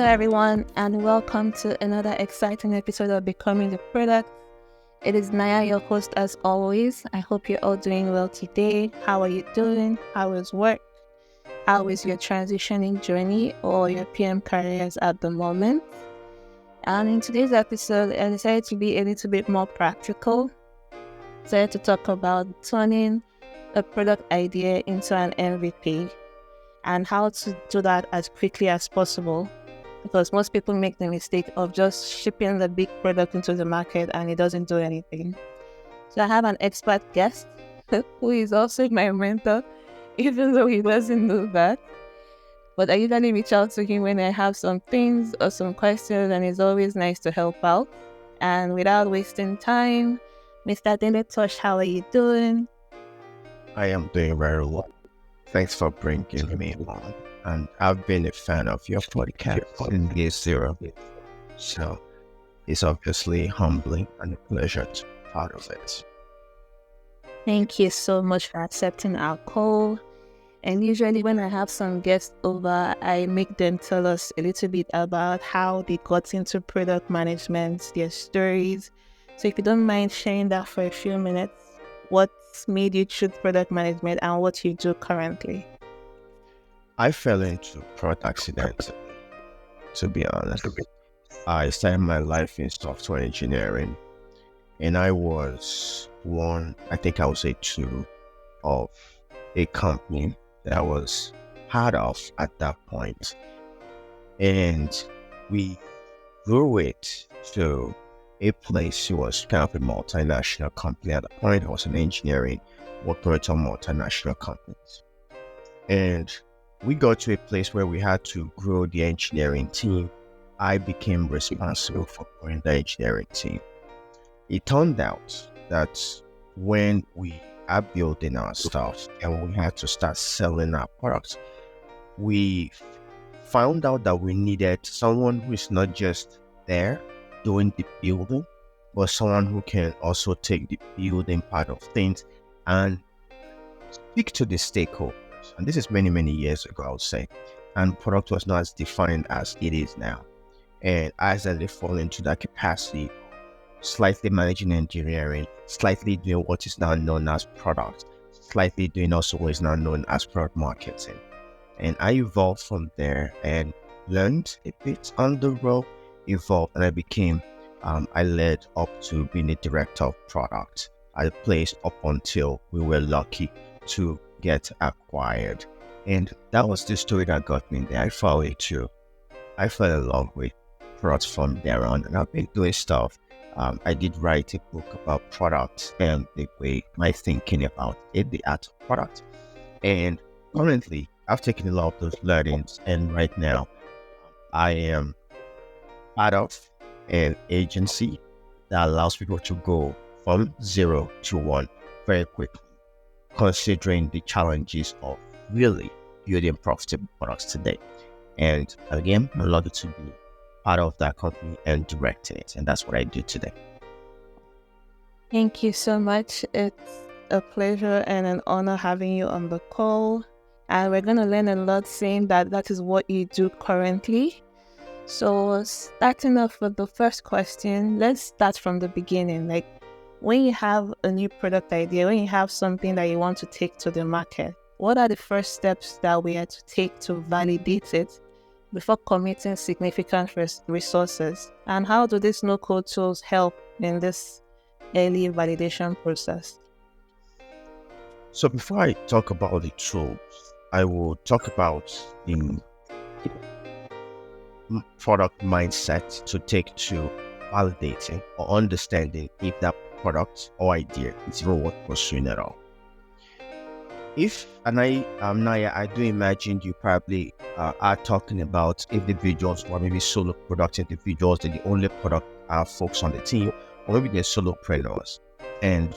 Hello, everyone, and welcome to another exciting episode of Becoming the Product. It is Naya, your host, as always. I hope you're all doing well today. How are you doing? How is work? How is your transitioning journey or your PM careers at the moment? And in today's episode, I decided to be a little bit more practical. Decided to talk about turning a product idea into an MVP and how to do that as quickly as possible. Because most people make the mistake of just shipping the big product into the market and it doesn't do anything. So I have an expert guest who is also my mentor, even though he doesn't know that. But I usually reach out to him when I have some things or some questions, and it's always nice to help out. And without wasting time, Mr. Dele Tosh, how are you doing? I am doing very well. Thanks for bringing me on. And I've been a fan of your podcast since day zero. So it's obviously humbling and a pleasure to be part of it. Thank you so much for accepting our call. And usually when I have some guests over, I make them tell us a little bit about how they got into product management, their stories. So if you don't mind sharing that for a few minutes, what's made you choose product management and what you do currently? I fell into product accidentally, to be honest. I started my life in software engineering, and I was one, I think I would say two, of a company that I was part of at that point. And we grew it to a place. It was kind of a multinational company at the point. I was in engineering, working with some multinational companies. And we got to a place where we had to grow the engineering team. I became responsible for growing the engineering team. It turned out that when we are building our stuff and we had to start selling our products, we found out that we needed someone who is not just there doing the building, but someone who can also take the building part of things and speak to the stakeholders. And this is many, many years ago, I would say. And product was not as defined as it is now. And as I fall into that capacity, slightly managing engineering, slightly doing what is now known as product, slightly doing also what is now known as product marketing. And I evolved from there and learned a bit on the road, evolved, and I led up to being a director of product at a place up until we were lucky to get acquired. And that was the story that got me there. I fell in love with products from there on, and I've been doing stuff. I did write a book about products and the way my thinking about it, the art of product. And currently, I've taken a lot of those learnings, and right now, I am part of an agency that allows people to go from 0 to 1 very quickly, considering the challenges of really building profitable products today. And again, I'm lucky to be part of that company and directing it, and that's what I do today. Thank you so much. It's a pleasure and an honor having you on the call. And we're going to learn a lot saying that is what you do currently. So starting off with the first question, let's start from the beginning. Like when you have a new product idea, when you have something that you want to take to the market, what are the first steps that we have to take to validate it before committing significant resources? And how do these no-code tools help in this early validation process? So before I talk about the tools, I will talk about the product mindset to take to validating or understanding if that product or idea is even worth pursuing at all. Naya, I do imagine you probably are talking about individuals or maybe solo product individuals, that the only product are folks on the team, or maybe they're solopreneurs. And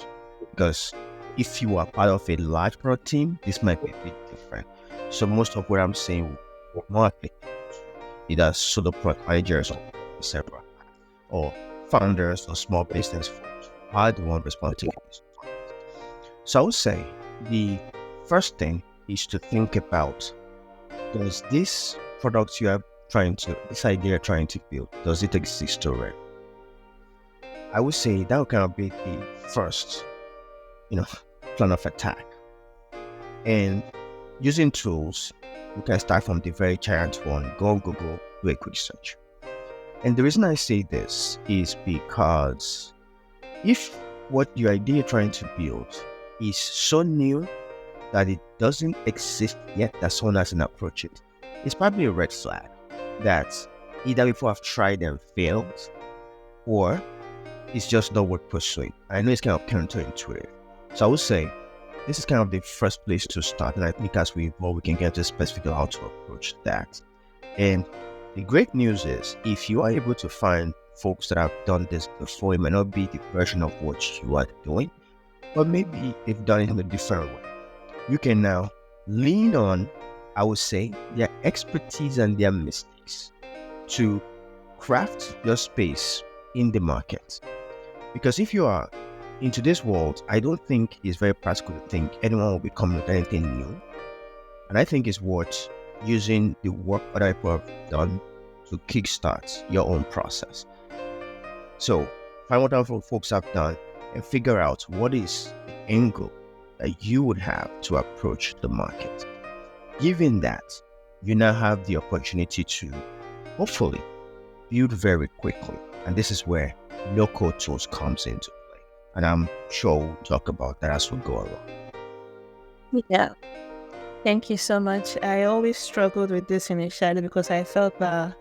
because if you are part of a large product team, this might be a bit different. So most of what I'm saying will not be either solo product managers or etc., or founders or small business folks who are the one responsible. So I would say the first thing is to think about, does this product you are this idea you're trying to build, does it exist already? I would say that would kind of be the first, plan of attack. And using tools, you can start from the very giant one. Go on Google, do a quick search. And the reason I say this is because if what your idea you're trying to build is so new that it doesn't exist yet, that someone hasn't approached it, it's probably a red flag that either people have tried and failed, or it's just not worth pursuing. I know it's kind of counterintuitive. So I would say this is kind of the first place to start. And I think as we evolve, we can get to specifically how to approach that. And the great news is, if you are able to find folks that have done this before, it may not be the version of what you are doing, but maybe they've done it in a different way. You can now lean on, I would say, their expertise and their mistakes to craft your space in the market. Because if you are in today's world, I don't think it's very practical to think anyone will be coming with anything new. And I think it's worth using the work other people have done to kickstart your own process. So find what other folks have done and figure out what is the angle that you would have to approach the market. Given that, you now have the opportunity to hopefully build very quickly. And this is where no-code tools comes into play. And I'm sure we'll talk about that as we go along. Yeah. Thank you so much. I always struggled with this initially because I felt that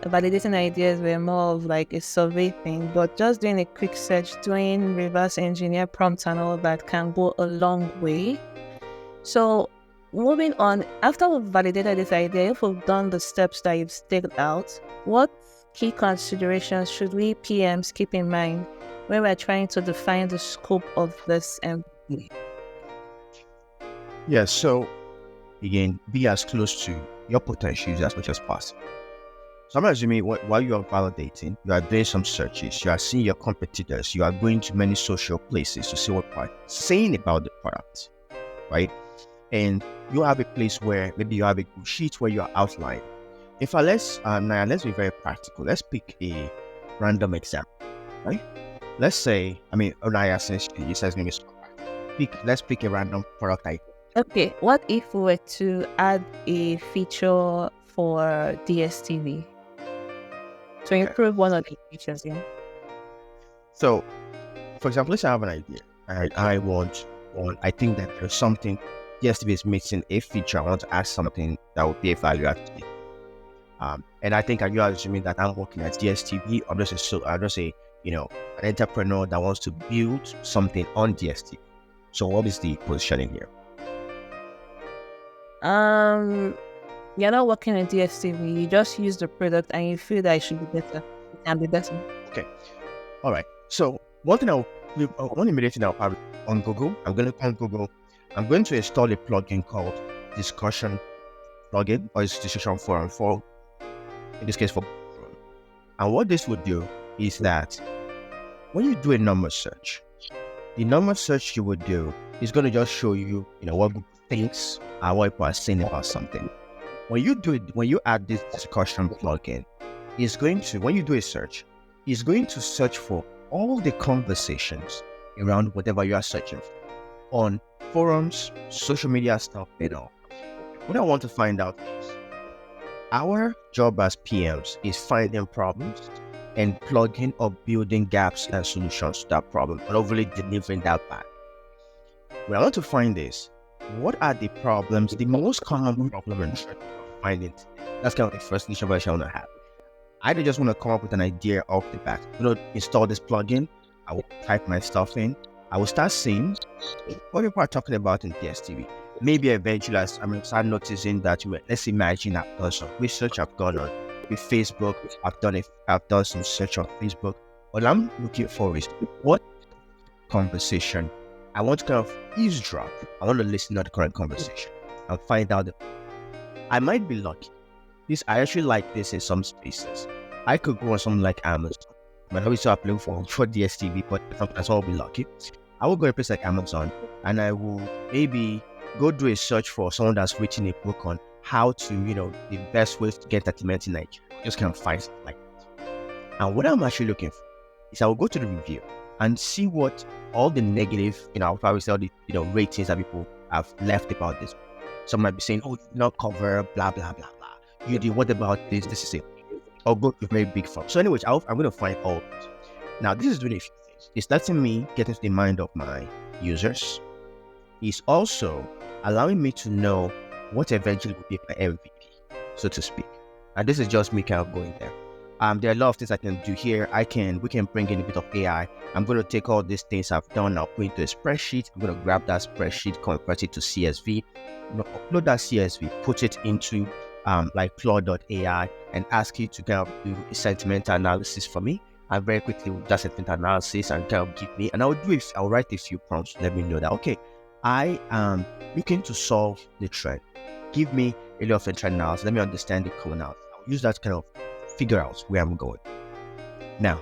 validating ideas were more of like a survey thing, but just doing a quick search, doing reverse engineer prompts and all that can go a long way. So moving on, after we've validated this idea, if we've done the steps that you've staked out, what key considerations should we PMs keep in mind when we're trying to define the scope of this MVP? Yeah, so again, be as close to your potential as much as possible. So I'm assuming while you are validating, you are doing some searches, you are seeing your competitors, you are going to many social places to see what people are saying about the product, right? And you have a place where maybe you have a good sheet where you are outlining. In fact, let's be very practical. Let's pick a random example, right? Let's say, Naya says he says maybe let's pick a random product item. Okay, what if we were to add a feature for DSTV to improve one of the features? Yeah. So, for example, let's say I have an idea. I think that there's something DSTV is missing a feature. I want to add something that would be a value add to it. And I think you are assuming that I'm working at DSTV. I'm just an entrepreneur that wants to build something on DSTV. So what is the positioning here? You're not working at DSTV. You just use the product and you feel that it should be better. It can be better. Okay. All right. So one immediate thing I'll have on Google. I'm going to install a plugin called Discussion Plugin, or it's Discussion Forum for, in this case, for. And what this would do is that when you do a number search, the number search you would do is going to just show you, what Google thinks and what people are saying about something. When you add this discussion plugin, when you do a search, it's going to search for all the conversations around whatever you are searching for on forums, social media stuff, What I want to find out is our job as PMs is finding problems and plugging or building gaps and solutions to that problem, and hopefully delivering that back. What I want to find is, what are the problems, the most common problem and finding? That's kind of the first initial version I want to have. I just want to come up with an idea off the bat. Install this plugin. I will type my stuff in. I will start seeing what people are talking about in DSTV. Maybe eventually, start noticing that, let's imagine I've done some research, I've gone on with Facebook, I've done some search on Facebook. What I'm looking for is what conversation I want to kind of eavesdrop. I want to listen to the current conversation and find out I might be lucky. I actually like this in some spaces. I could go on something like Amazon. But obviously I'm looking for DSTV, but sometimes I'll be lucky. I will go to a place like Amazon and I will maybe go do a search for someone that's written a book on how to, the best ways to get entertainment in Nigeria. Just kind of find something like that. And what I'm actually looking for is I will go to the review and see what all the negative, I'll probably say all the, ratings that people have left about this. Some might be saying, oh, you did not cover, blah, blah, blah, blah. You did, what about this? This is it. I'll go to a very big firm. So anyways, I'm going to find all this. Now, this is doing a few things. It's letting me get into the mind of my users. It's also allowing me to know what eventually will be my MVP, so to speak. And this is just me kind of going there. There are a lot of things I can do here. We can bring in a bit of AI. I'm going to take all these things I've done, I'll put into a spreadsheet. I'm going to grab that spreadsheet, convert it to CSV, upload that CSV, put it into like Claude.ai and ask it to kind of do a sentimental analysis for me. And very quickly with that sentimental analysis and kind of give me, and I'll write a few prompts to let me know that, okay, I am looking to solve the trend. Give me a lot of the trend analysis. Let me understand the commonality. I'll use that to kind of figure out where I'm going. Now,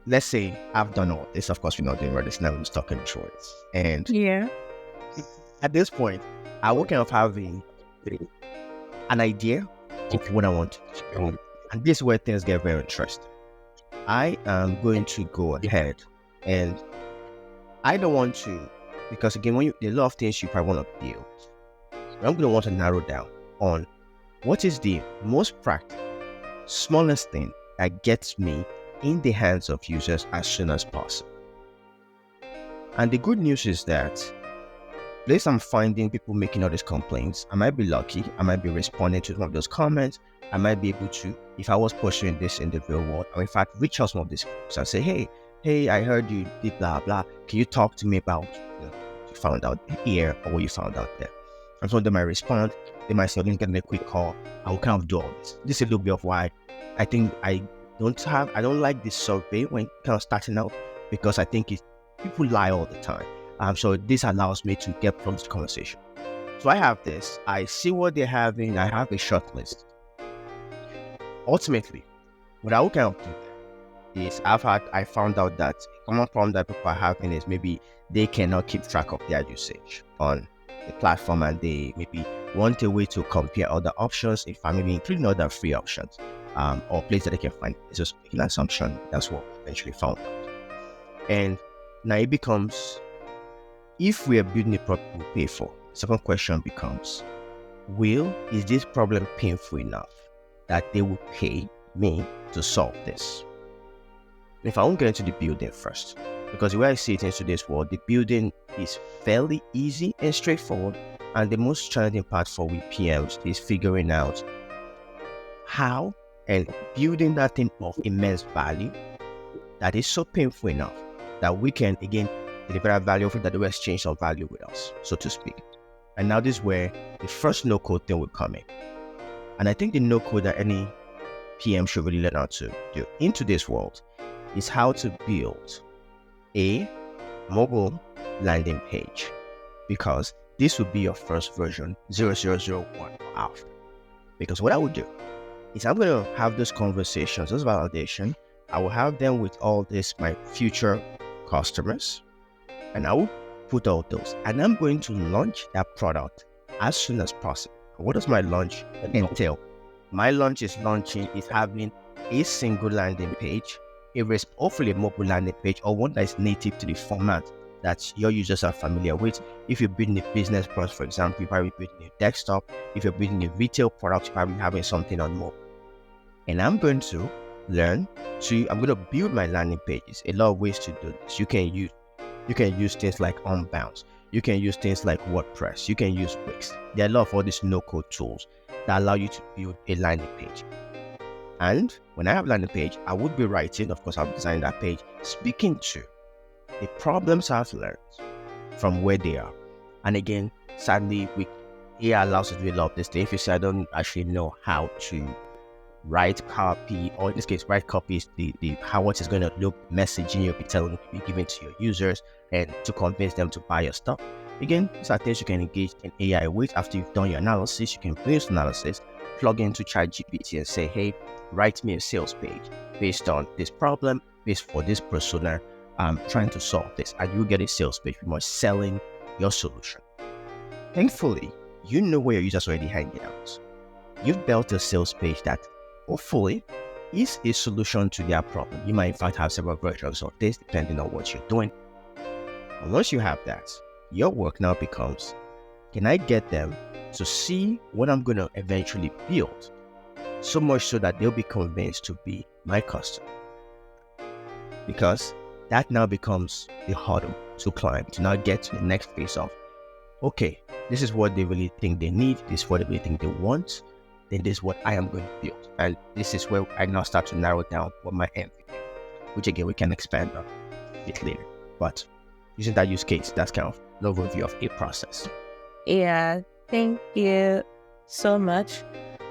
let's say I've done all this. Of course, we're not doing all this now. We're stuck in insurance. And at this point, I will kind of have an idea of what I want to do. And this is where things get very interesting. I am going to go ahead and I don't want to, because again, there are a lot of things you probably want to build. I'm going to want to narrow down on what is the most practical, smallest thing that gets me in the hands of users as soon as possible. And the good news is that place I'm finding people making all these complaints, I might be lucky, I might be responding to some of those comments, I might be able to, if I was pursuing this in the real world, or in fact reach out to some of these folks and say, hey, I heard you did blah blah, can you talk to me about what you found out here or what you found out there? And so they might respond, they might say, let me get a quick call, I will kind of do all this. This is a little bit of why I think I don't like this survey when kind of starting out, because I think people lie all the time. So this allows me to get from this conversation. So I have this, I see what they're having, I have a short list. Ultimately, what I will kind of do is I found out that a common problem that people are having is maybe they cannot keep track of their usage on the platform, and they maybe want a way to compare other options, if I maybe including other free options, or places that they can find. It's just making an assumption. That's what we eventually found out. And now it becomes, if we are building a product we pay for, the second question becomes, is this problem painful enough that they will pay me to solve this? If I won't get into the building first, because the way I see it in today's world, the building is fairly easy and straightforward, and the most challenging part for we PMs is figuring out how and building that thing of immense value that is so painful enough that we can again deliver that value of it, that the exchange of value with us, so to speak. And now this is where the first no-code thing will come in. And I think the no-code that any PM should really learn how to do in today's world is how to build a mobile landing page, because this will be your first version 0001 or after. Because what I would do is I'm going to have those conversations, those validation. I will have them with all this, my future customers, and I will put all those, and I'm going to launch that product as soon as possible. What does my launch entail? My launch is having a single landing page, hopefully a mobile landing page, or one that is native to the format that your users are familiar with. If you're building a business product, for example, you're probably building a desktop. If you're building a retail product, you're probably having something on mobile. And I'm going to build my landing pages. A lot of ways to do this. You can use things like Unbounce. You can use things like WordPress. You can use Wix. There are a lot of all these no-code tools that allow you to build a landing page. And when I have a landing page, I would be writing, of course, I'll design that page, speaking to the problems I've learned from where they are. And again, sadly, AI allows us to do a lot of this thing. If you say I don't actually know how to write copy, or in this case, write copy is the how what is going to look, messaging you'll be giving to your users and to convince them to buy your stuff. Again, these are things you can engage in AI with. After you've done your analysis, you can produce analysis, plug into ChatGPT and say, hey, write me a sales page based on this problem, based for this persona, trying to solve this, and you get a sales page pretty much selling your solution. Thankfully, you know where your users are already hanging out. You've built a sales page that hopefully is a solution to their problem. You might in fact have several versions of this depending on what you're doing. And once you have that, your work now becomes, can I get them to see what I'm going to eventually build? So much so that they'll be convinced to be my customer. Because that now becomes the hurdle to climb, to now get to the next phase of, okay, this is what they really think they need, this is what they really think they want, then this is what I am going to build. And this is where I now start to narrow down what my MVP, which again, we can expand on a bit later. But using that use case, that's kind of an overview of a process. Yeah, thank you so much.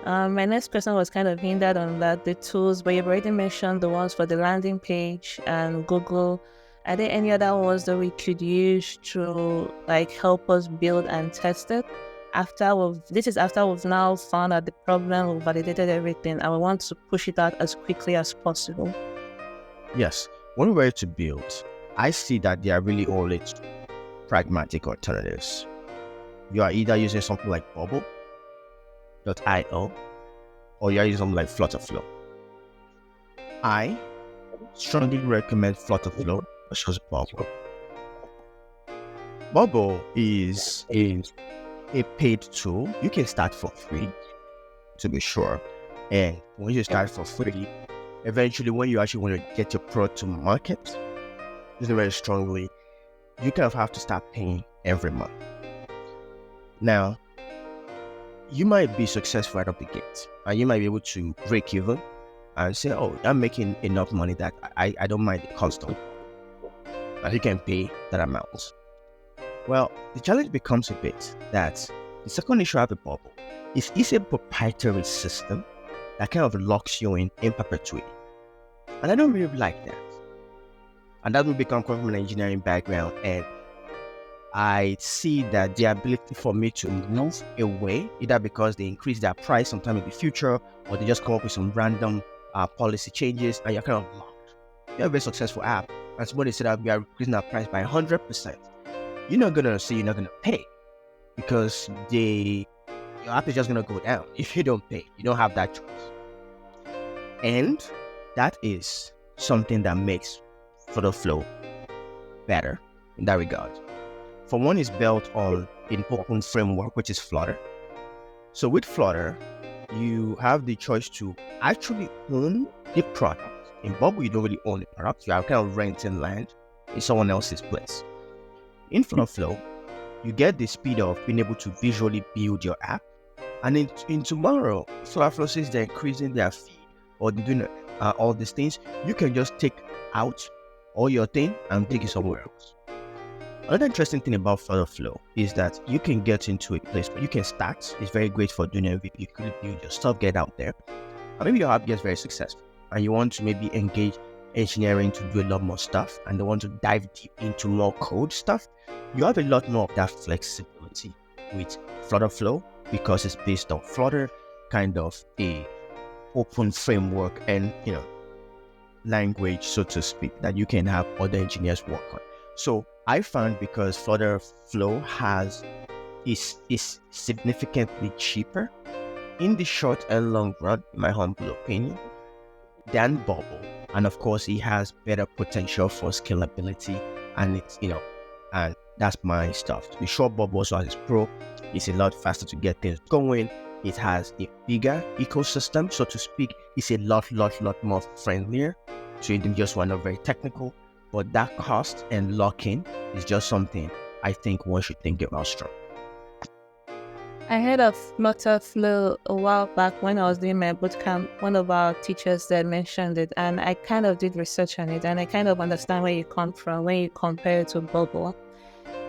My next question was kind of hindered on that, the tools, but you've already mentioned the ones for the landing page and Google. Are there any other ones that we could use to like help us build and test it? After we've now found out the problem, we've validated everything, and we want to push it out as quickly as possible. Yes, when we're ready to build, I see that there are really only pragmatic alternatives. You are either using something like Bubble.io or you're using something like FlutterFlow. I strongly recommend FlutterFlow versus Bubble. Bubble is a paid tool. You can start for free, to be sure. And when you start for free, eventually when you actually want to get your product to market, very strongly, you kind of have to start paying every month. Now, you might be successful right off the gate, and you might be able to break even and say, oh, I'm making enough money that I don't mind the cost of, and you can pay that amount. Well, the challenge becomes a bit that the second issue of the Bubble is it's a proprietary system that kind of locks you in perpetuity. And I don't really like that. And that will become coming from an engineering background, and I see that the ability for me to move away, either because they increase their price sometime in the future, or they just come up with some random policy changes, and you're kind of locked. You're a very successful app, and somebody said that we are increasing our price by 100%. You're not gonna say you're not gonna pay, because your app is just gonna go down if you don't pay. You don't have that choice, and that is something that makes FlutterFlow better in that regard. For one, is built on an open framework, which is Flutter. So with Flutter, you have the choice to actually own the product. In Bubble, you don't really own the product. You are kind of renting land in someone else's place. In FlutterFlow, you get the speed of being able to visually build your app. And in tomorrow, FlutterFlow says they're increasing their fee or they're doing all these things. You can just take out all your thing and take it somewhere else. Another interesting thing about FlutterFlow is that you can get into a place where you can start. It's very great for doing MVP. You could build your stuff, get out there. And maybe your app gets very successful and you want to maybe engage engineering to do a lot more stuff and they want to dive deep into more code stuff. You have a lot more of that flexibility with FlutterFlow because it's based on Flutter, kind of a open framework and language, so to speak, that you can have other engineers work on. So I found because FlutterFlow is significantly cheaper in the short and long run, in my humble opinion, than Bubble. And of course, it has better potential for scalability, and it's and that's my stuff. To be sure, Bubble also has its pro. It's a lot faster to get things going. It has a bigger ecosystem, so to speak. It's a lot more friendlier to individuals who are not very technical. But that cost and lock-in is just something I think one should think about strong. I heard of FlutterFlow a while back when I was doing my bootcamp. One of our teachers that mentioned it, and I kind of did research on it, and I kind of understand where you come from when you compare it to Bubble.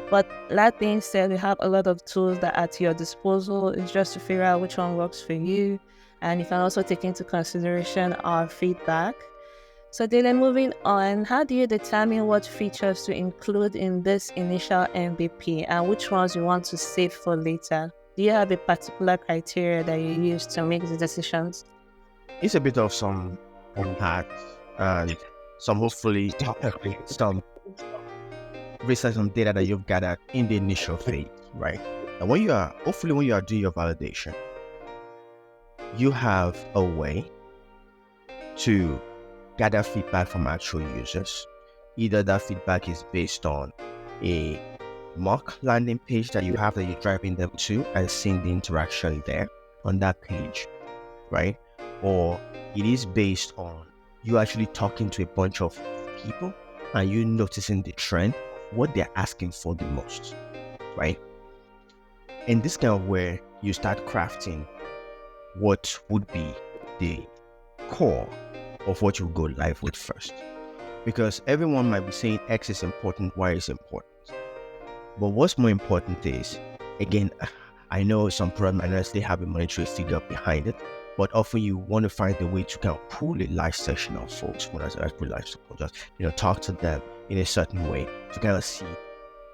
But that being said, we have a lot of tools that are at your disposal. It's just to figure out which one works for you, and you can also take into consideration our feedback. So Dele, moving on, how do you determine what features to include in this initial MVP and which ones you want to save for later? Do you have a particular criteria that you use to make the decisions? It's a bit of some hacks and some hopefully some research and data that you've gathered in the initial phase, right? And hopefully when you are doing your validation, you have a way to gather feedback from actual users. Either that feedback is based on a mock landing page that you have that you're driving them to and seeing the interaction there on that page, right? Or it is based on you actually talking to a bunch of people and you noticing the trend, what they're asking for the most, right? And this kind of where you start crafting what would be the core of what you go live with first. Because everyone might be saying X is important, Y is important. But what's more important is, again, I know some product might not necessarily have a monetary figure behind it, but often you want to find a way to kind of pull a live session of folks, when I pull live support, just talk to them in a certain way to kind of see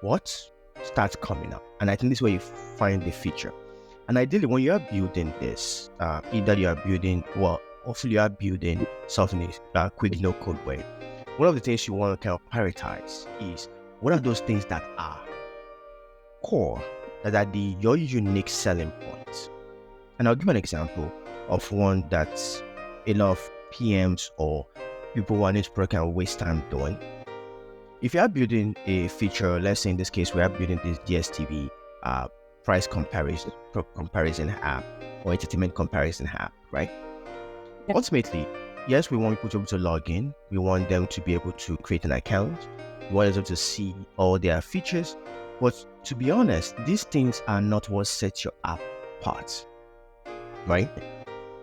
what starts coming up. And I think this is where you find the feature. And ideally, when you are building this, either you are building, hopefully you are building something in a quick no-code way. One of the things you want to kind of prioritize is what are those things that are core, that are your unique selling points. And I'll give an example of one that's a lot of PMs or people who are new to product can waste time doing. If you are building a feature, let's say in this case we are building this DSTV price comparison app or entertainment comparison app, right? Yeah. Ultimately, yes, we want people to be able to log in. We want them to be able to create an account. We want them to see all their features. But to be honest, these things are not what sets your app apart, right?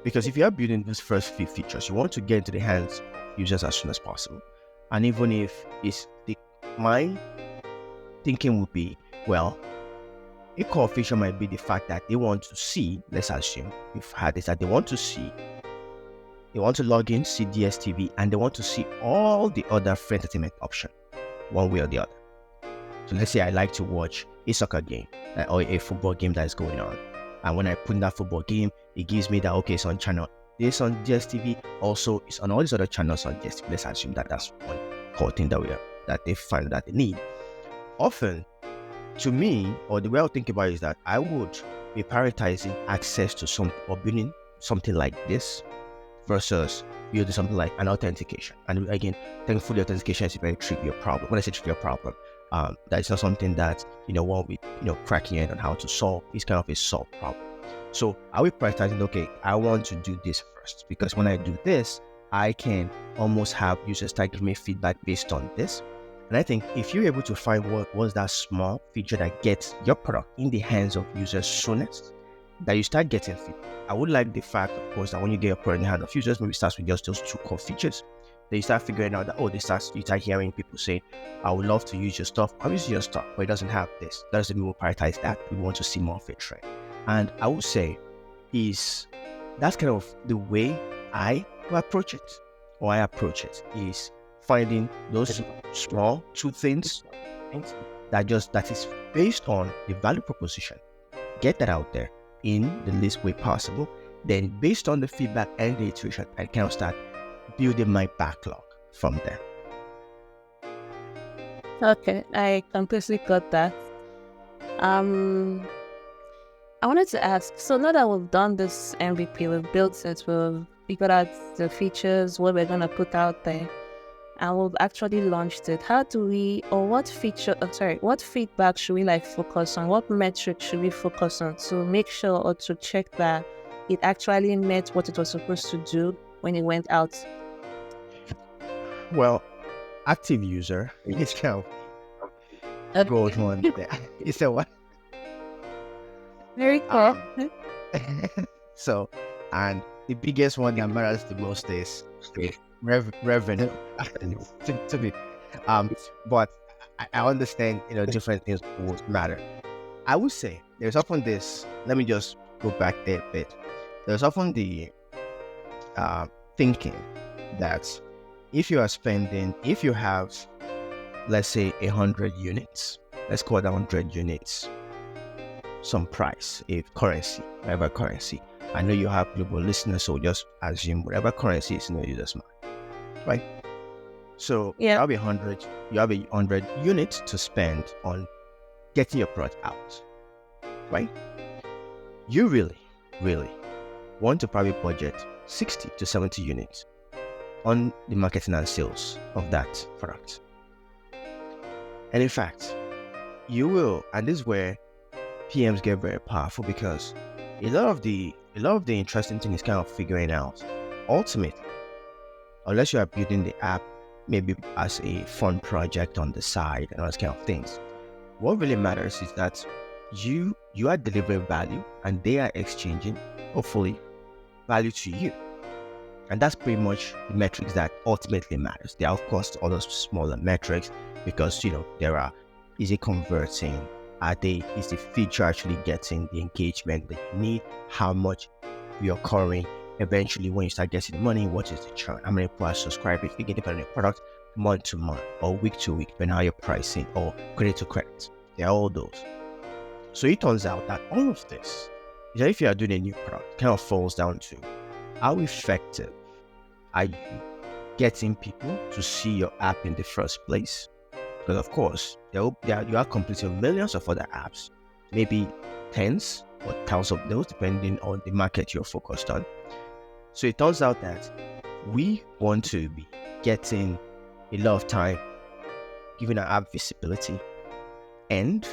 Because if you are building those first few features, you want to get into the hands of users as soon as possible. And even if my thinking would be, well, a core feature might be the fact that they want to see, let's assume we've had this, that they want to log in, see DSTV, and they want to see all the other free entertainment options, one way or the other. So let's say I like to watch a soccer game or a football game that is going on. And when I put in that football game, it gives me that, okay, it's on channel this on DSTV, also it's on all these other channels on DSTV. Let's assume that that's one core thing that they find that they need. Often, to me, or the way I think about it is that I would be prioritizing access to something or building something like this versus building something like an authentication. And again, thankfully, authentication is a very trivial problem. When I say trivial problem, that is not something that one with cracking in on how to solve. It's kind of a solved problem. So are we prioritizing? Okay, I want to do this first because when I do this, I can almost have users start giving me feedback based on this. And I think if you're able to find what was that small feature that gets your product in the hands of users soonest, that you start getting feedback. I would like the fact, of course, that when you get your product in the hands of users, maybe it starts with just those two core features. Then you start figuring out that, you start hearing people say, I would love to use your stuff. I'm using your stuff, but it doesn't have this. That doesn't mean we'll prioritize that. We want to see more of a trend. And I would say that's kind of the way I approach it, is finding those small two things that is based on the value proposition. Get that out there in the least way possible. Then based on the feedback and the iteration, I kind of start building my backlog from there. Okay, I completely got that. I wanted to ask, so now that we've done this MVP, we've built it, we've figured out the features, what we're going to put out there, and we've actually launched it. How do we, or what feedback should we focus on? What metric should we focus on to make sure or to check that it actually met what it was supposed to do when it went out? Well, active user is kind of broad one there. It's a what? Very cool. So, and the biggest one that matters the most is revenue. to be, but I understand, different things would matter. I would say there's often this. Let me just go back there a bit. There's often the thinking that if you have, let's say 100 units, let's call that 100 units some price, whatever currency. I know you have global listeners, so just assume whatever currency is in your user's mind, right? So you have 100 units to spend on getting your product out. right? You really, really want to probably budget 60 to 70 units on the marketing and sales of that product. And in fact, you will, and this is where PMs get very powerful, because a lot of the interesting thing is kind of figuring out, ultimately, unless you are building the app maybe as a fun project on the side and all those kind of things, what really matters is that you are delivering value and they are exchanging, hopefully, value to you. And that's pretty much the metrics that ultimately matters. There are, of course, other smaller metrics, because there are, is it converting? Is the feature actually getting the engagement that you need? How much you're occurring? Eventually, when you start getting money, what is the churn? How many people are subscribing? If you get a product month to month or week to week, depending on how you're pricing, or credit to credit. There are all those. So it turns out that all of this, if you are doing a new product, kind of falls down to how effective are you getting people to see your app in the first place? Because of course, you are completing millions of other apps, maybe tens or thousands of those, depending on the market you're focused on. So it turns out that we want to be getting a lot of time giving our app visibility and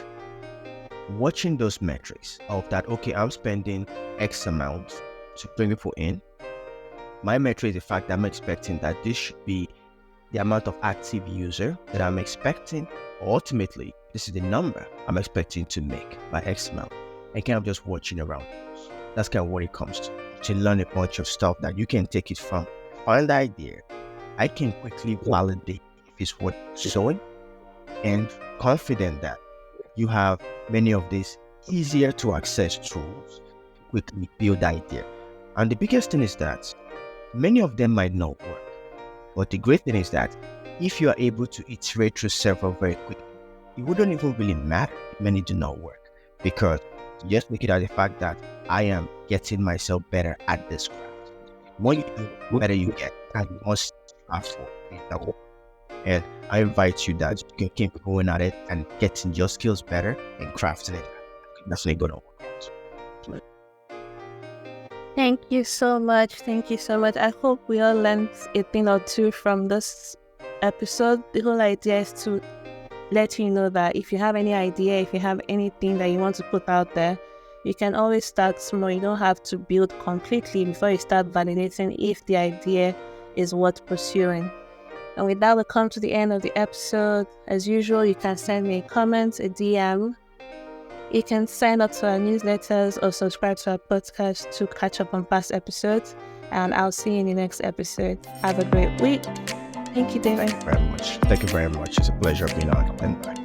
watching those metrics of that. Okay, I'm spending X amount to bring people in. My metric is the fact that I'm expecting that this should be the amount of active user that I'm expecting. Ultimately, this is the number I'm expecting to make by X amount. And kind of just watching around. That's kind of what it comes to learn a bunch of stuff that you can take it from. Find the idea. I can quickly validate if it's what you're showing, and confident that you have many of these easier to access tools to quickly build the idea. And the biggest thing is that many of them might not work. But the great thing is that if you are able to iterate through several very quickly, it wouldn't even really matter if many do not work, because just look at the fact that I am getting myself better at this craft. The more you do, the better you get, and the more successful you know. And I invite you that you can keep going at it and getting your skills better and crafting it. Definitely gonna work out. Thank you so much. Thank you so much. I hope we all learned a thing or two from this episode. The whole idea is to let you know that if you have any idea, if you have anything that you want to put out there, you can always start small. You don't have to build completely before you start validating if the idea is worth pursuing. And with that, we come to the end of the episode. As usual, you can send me a comment, a DM. You can sign up to our newsletters or subscribe to our podcast to catch up on past episodes. And I'll see you in the next episode. Have a great week. Thank you, David. Thank you very much. It's a pleasure being on. And bye.